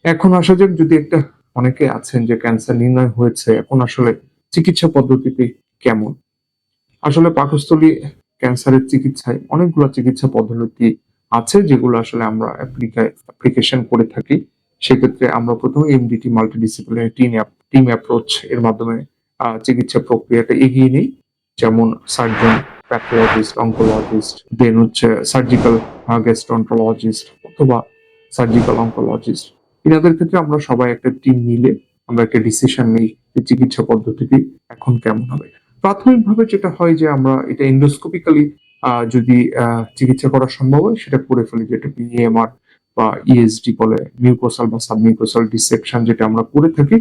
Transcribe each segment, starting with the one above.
এখন আসা যাক যদি একটা অনেকে আছেন যে ক্যান্সার নির্ণয় হয়েছে, এখন আসলে চিকিৎসা পদ্ধতিটি কেমন? আসলে পাকস্থলী ক্যান্সারের চিকিৎসায় অনেকগুলা চিকিৎসা পদ্ধতি আছে যেগুলো আসলে আমরা অ্যাপ্লিকেশন করে থাকি। সেক্ষেত্রে আমরা ১ম এ এমডিটি মাল্টিডিসিপ্লিনারি টিম অ্যাপ্রোচ এর মাধ্যমে চিকিৎসা প্রক্রিয়াটা এগিয়ে নেই। যেমন সার্জন, প্যাথোলজিস্ট, অনকোলজিস্ট, দেন হচ্ছে সার্জিক্যাল গ্যাস্ট্রোন্টারোলজিস্ট অথবা সার্জিক্যাল অনকোলজিস্ট। এনাদের ক্ষেত্রে আমরা সবাই একটা টিম মিলে আমরা একটা ডিসিশন নেই যে চিকিৎসা পদ্ধতিটি এখন কেমন হবে। প্রাথমিকভাবে যেটা হয় যে আমরা এটা এন্ডোস্কোপিক্যালি যদি চিকিৎসা করা সম্ভব হয় সেটা করে ফেলি, যেটা বিএমআর বা ইএসডি বলে, মিউকোসাল বা সাবমিউকোসাল ডিসেকশন যেটা আমরা করে থাকি,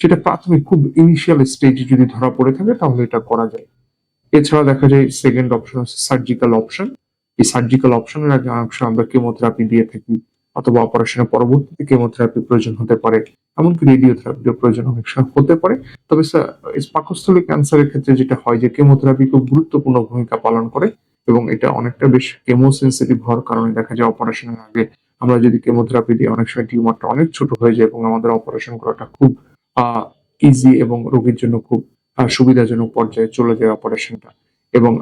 সেটা প্রাথমিক খুব ইনিশিয়াল স্টেজে যদি ধরা পড়ে থাকে তাহলে এটা করা যায়। এছাড়া দেখা যায় সেকেন্ড অপশন হচ্ছে সার্জিক্যাল অপশন। এই সার্জিক্যাল অপশনের আগে অনেক সময় আমরা কেমোথেরাপি দিয়ে থাকি অথবা অপারেশনের পরবর্তীতে কেমোথেরাপি প্রয়োজন হতে পারে। এমনকি রেডিওথেরাপির প্রয়োজন অনেক সময় হতে পারে। তবে পাকস্থলী ক্যান্সারের ক্ষেত্রে যেটা হয় যে কেমোথেরাপি খুব গুরুত্বপূর্ণ ভূমিকা পালন করে এবং এটা অনেকটা বেশ কেমো সেনসিটিভ হওয়ার কারণে দেখা যায় অপারেশনের আগে আমরা যদি কেমোথেরাপি দিই অনেক সময় টিউমারটা অনেক ছোট হয়ে যায় এবং আমাদের অপারেশন করাটা খুব আহ ইজি এবং রোগীর জন্য খুব সুবিধাজনক পর্যায়ে চলে যায় অপারেশনটা। এবং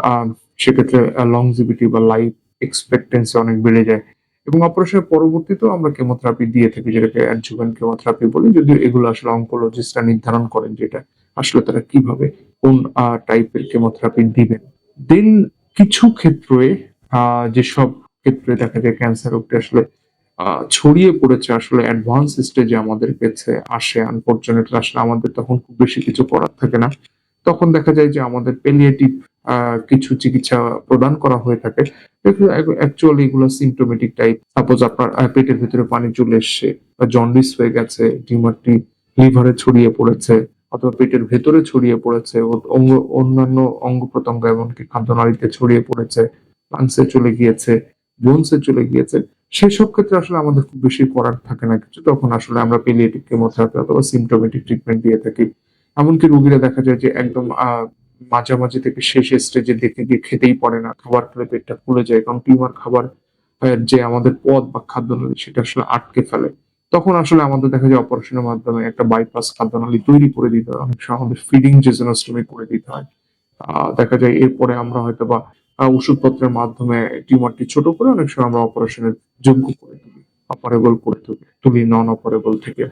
সেক্ষেত্রে লংজিভিটি বা লাইফ এক্সপেক্টেন্সি অনেক বেড়ে যায় এবং অপারেশনের পরবর্তীতেও আমরা কেমোথেরাপি দিয়ে থাকি, যেটাকে অ্যাডজুভেন্ট কেমোথেরাপি বলি, যদিও এগুলো আসলে অনকোলজিস্টরা নির্ধারণ করেন যেটা আসলে তারা কিভাবে কোন টাইপের কেমোথেরাপি দিবেন। দেন কিছু ক্ষেত্রে যেসব ক্ষেত্রে দেখা যায় ক্যান্সার রোগটা আসলে ছড়িয়ে পড়েছে, আসলে অ্যাডভান্স স্টেজে আমাদের কাছে আসে, আনফরচুনেটলি আসলে আমাদের তখন খুব বেশি কিছু করার থাকে না। তখন দেখা যায় যে আমাদের প্যালিয়েটিভ কিছু চিকিৎসা প্রদান করা হয়ে থাকে। এগুলো অ্যাকচুয়ালি এগুলো সিম্পটোমেটিক টাইপ। সাপোজ আপনার পেটের ভেতরে পানি চলে এসছে বা জন্ডিস হয়ে গেছে, টিউমারটি লিভারে ছড়িয়ে পড়েছে অথবা পেটের ভেতরে ছড়িয়ে পড়েছে, অন্যান্য অঙ্গ-প্রত্যঙ্গ এমনকি খাদ্যনালীতে ছড়িয়ে পড়েছে, লাংসে চলে গিয়েছে, বোনসে চলে গিয়েছে। সেসব ক্ষেত্রে আসলে আমাদের খুব বেশি করার থাকে না কিছু। তখন আসলে আমরা প্যালিয়েটিভ কেমোথেরাপি অথবা সিম্পটোমেটিক ট্রিটমেন্ট দিয়ে থাকি। এমনকি রোগীরা দেখা যায় যে একদম মাঝামাঝি থেকে শেষ স্টেজের দিকে গিয়ে খেতেই পারে না। খাবার খেলে পেটটা ফুলে যায়। কারণ টিউমার খাবার যে আমাদের পথ বা খাদ্যনালী সেটা আসলে আটকে ফেলে। তখন আসলে আমাদের দেখা যায় অপারেশনের মাধ্যমে একটা বাইপাস খাদ্যনালী তৈরি করে দিতে হয়। অনেক সময় আমাদের ফিডিং জেজোনস্টমি করে দিতে হয়। দেখা যায় এরপরে আমরা হয়তোবা ওষুধপত্রের মাধ্যমে টিউমারটি ছোট করে অনেক সময় আমরা অপারেশনের যোগ্য করে তুলি। অপারেবল করে তুলি নন অপারেবল থেকে।